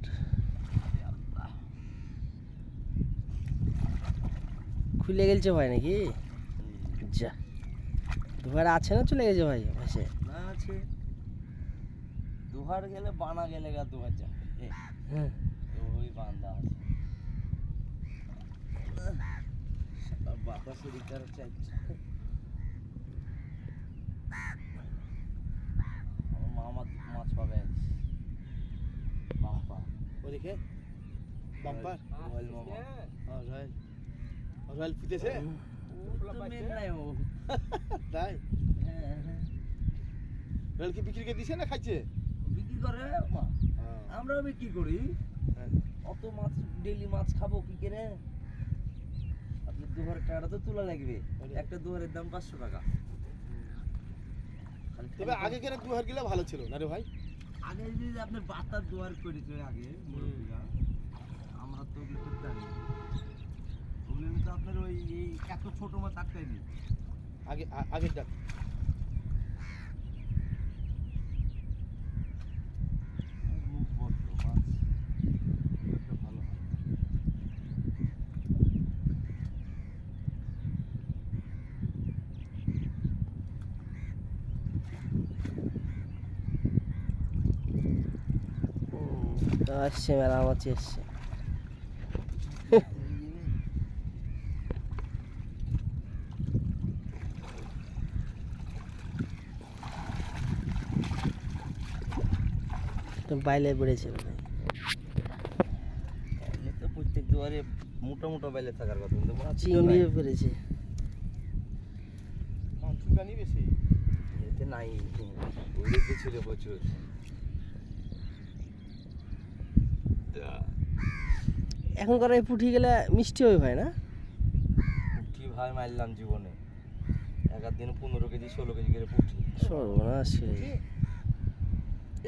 দুয়ার খুলে গেছে ভাই নাকি? যা দুয়ার আছে না চলে গেছে ভাই ভাসে? না আছে, দুহার গেলে বানা গেলে গা দুহার যাবে। হ্যাঁ ওই বান্দা আছে বাতাসের ইকার চাইছে। মামা মাছ পাবে বাম্পার ওদিকে বাম্পার রয়্যাল মামা। রয়্যাল রয়্যাল ফুটেছে নাই ও তাই? হ্যাঁ হ্যাঁ রয়্যাল কি বিক্রি করে দিছে না খাইছে? বিক্রি করে মা, আমরাও বিক্রি করি। অত মাছ ডেইলি মাছ খাবো কি করে? আপনি দুহারের টাকাটা তো তোলা লাগবে, একটা দুহারের দাম 500 টাকা। তবে আগে কেন দুহার গিলা ভালো ছিল না রে ভাই? আগে যদি আপনার বাতার দুহার করেছে আগে মুরব্বীরা, আমরা তো ওগুলো করতে জানি না। ওগুলো তো আপনার ওই এই এত ছোট মাছ আটকায়নি আগে আগের ডাক মুখ বন্ধ মাছ একটা ভালো হয়। আসছে মেলা মাছ এসছে। বাইলে পড়েছে ভাই। এগুলো তো প্রত্যেক দুয়ারে মোটা মোটা বাইলে থাকার কথা, কিন্তু মাছ চিংড়িও পড়েছে। মাংসুগানি বেশি এতে নাই, ওইদিকে ছিল প্রচুর। এখনকার এই পুঁটি গেলে মিষ্টি হবে ভাই না? পুঁটি ভাই মারলাম জীবনে এক দিন 15 কেজি 16 কেজি করে পুঁটি। সর্বনাশ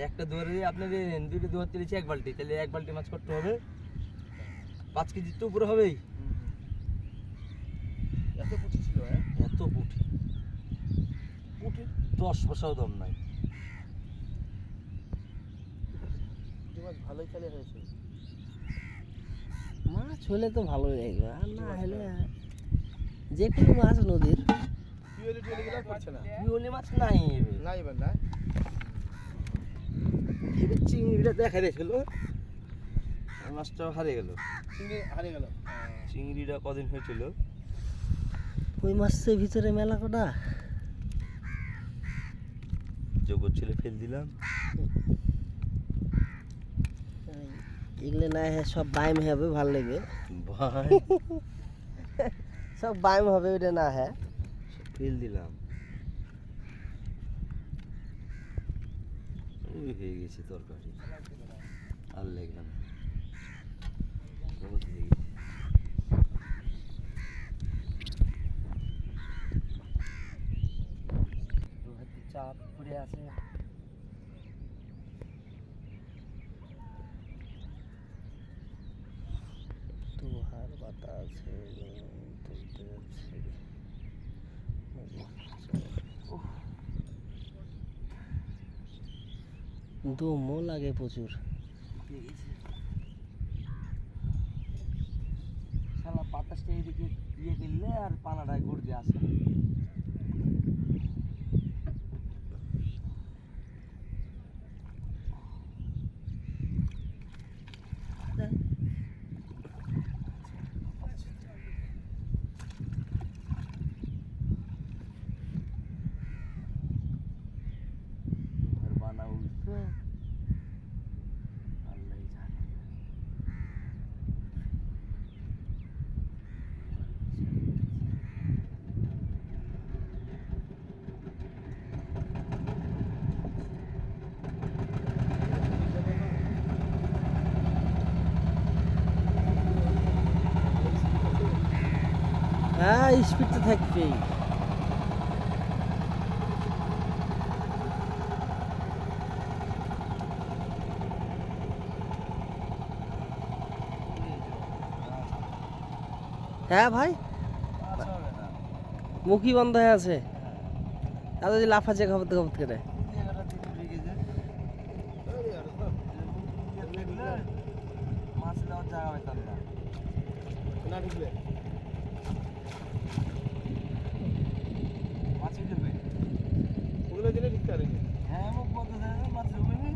একটা দুয়ারে আপনি দুইটা দুয়ার তুলেছি 1 বালতি, তাহলে 1 বালতি মাছ করতে হবে 5 কেজি তো উপরে হবেই। এত পুঁটি ছিল? হ্যাঁ এত পুঁটি, পুঁটি 10 পয়সাও দাম নাই। পুঁটি মাছ ভালোই খেলে হয়েছে। মাছ হলে তো ভালোই লাগবে, আর না হলে যে কোনো মাছ নদীর পিওলি টিওলি গিলা পড়ছে না? পিওলি মাছ নাই না এবার না। এবার চিংড়িটা দেখা দিয়েছিল, মাছটা হারিয়ে গেল। চিংড়ি হারিয়ে গেল। চিংড়িটা কদিন হয়েছিল, ওই মাছের ভিতরে মেলা কটা জগৎ ছেলে ফেল দিলাম। এগুলো না হ্যাঁ সব বাইম হবে, ভাল লাগবে ভাই সব বাইম হবে, ওইটা না হ্যাঁ ফেল দিলাম। ওই হয়ে গেছে তরকারি, আর লেগে না বহুত হয়ে গেছে। চাপ পড়ে আছে। দুহার বাতাস তুলতে যাচ্ছে। দমও লাগে প্রচুর। শালা বাতাসটা এদিকে ইয়ে করলে আর পানাটায় ঘুর দিয়ে আসে। বানা উঠছে আল্লাহ জানে। হ্যাঁ স্পিড তো থাকবেই। হ্যাঁ ভাই মুখই বন্ধ হয়ে আছে, আর যদি লাফাচ্ছে খবর খবর করে। আগামী তার না না ঢুকবে মাছই ঢুকবে ওগুলো দিলে ঢুকতে পারেনি হ্যাঁ মুখ বলতে দেয় না মাছ ঢুকবে নি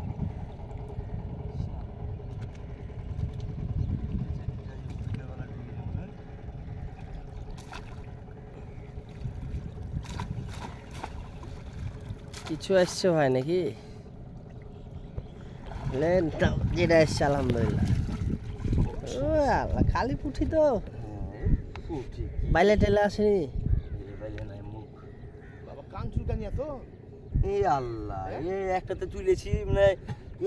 কিছু আসছে ভাই নাকি লেন তাও যেটা এসছে আলহামদুলিল্লাহ ও আল্লাহ খালি পুঠি তো বাইলে টেলে আসেনি বাবা কান চুলকানি এত এই আল্লাহ এই একটাতে তুলেছি মানে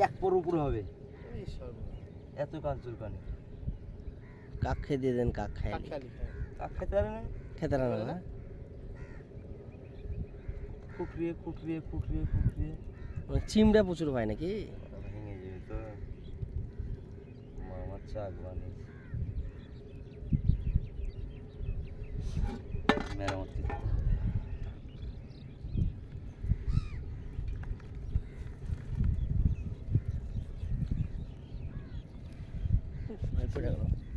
এক পর উপরে হবে এই সর্বনাশ এত কাঞ্চুর কানে কাক খেয়ে দিয়ে দেন কাক খাই কাকখালি হ্যাঁ কাক খেতে পারে না খেতে না না ফুটরিয়ে ফুটরিয়ে ফুটরিয়ে ফুটরিয়ে মানে চিমড়া প্রচুর হয় নাকি ভেঙে যাবে তো মামার চাক বানিয়েছে মেরামতি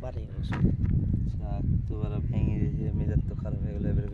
বাড়ি চাক তো ভেঙে দিয়েছে মেজাজ তো খারাপ হয়ে গেলো এবার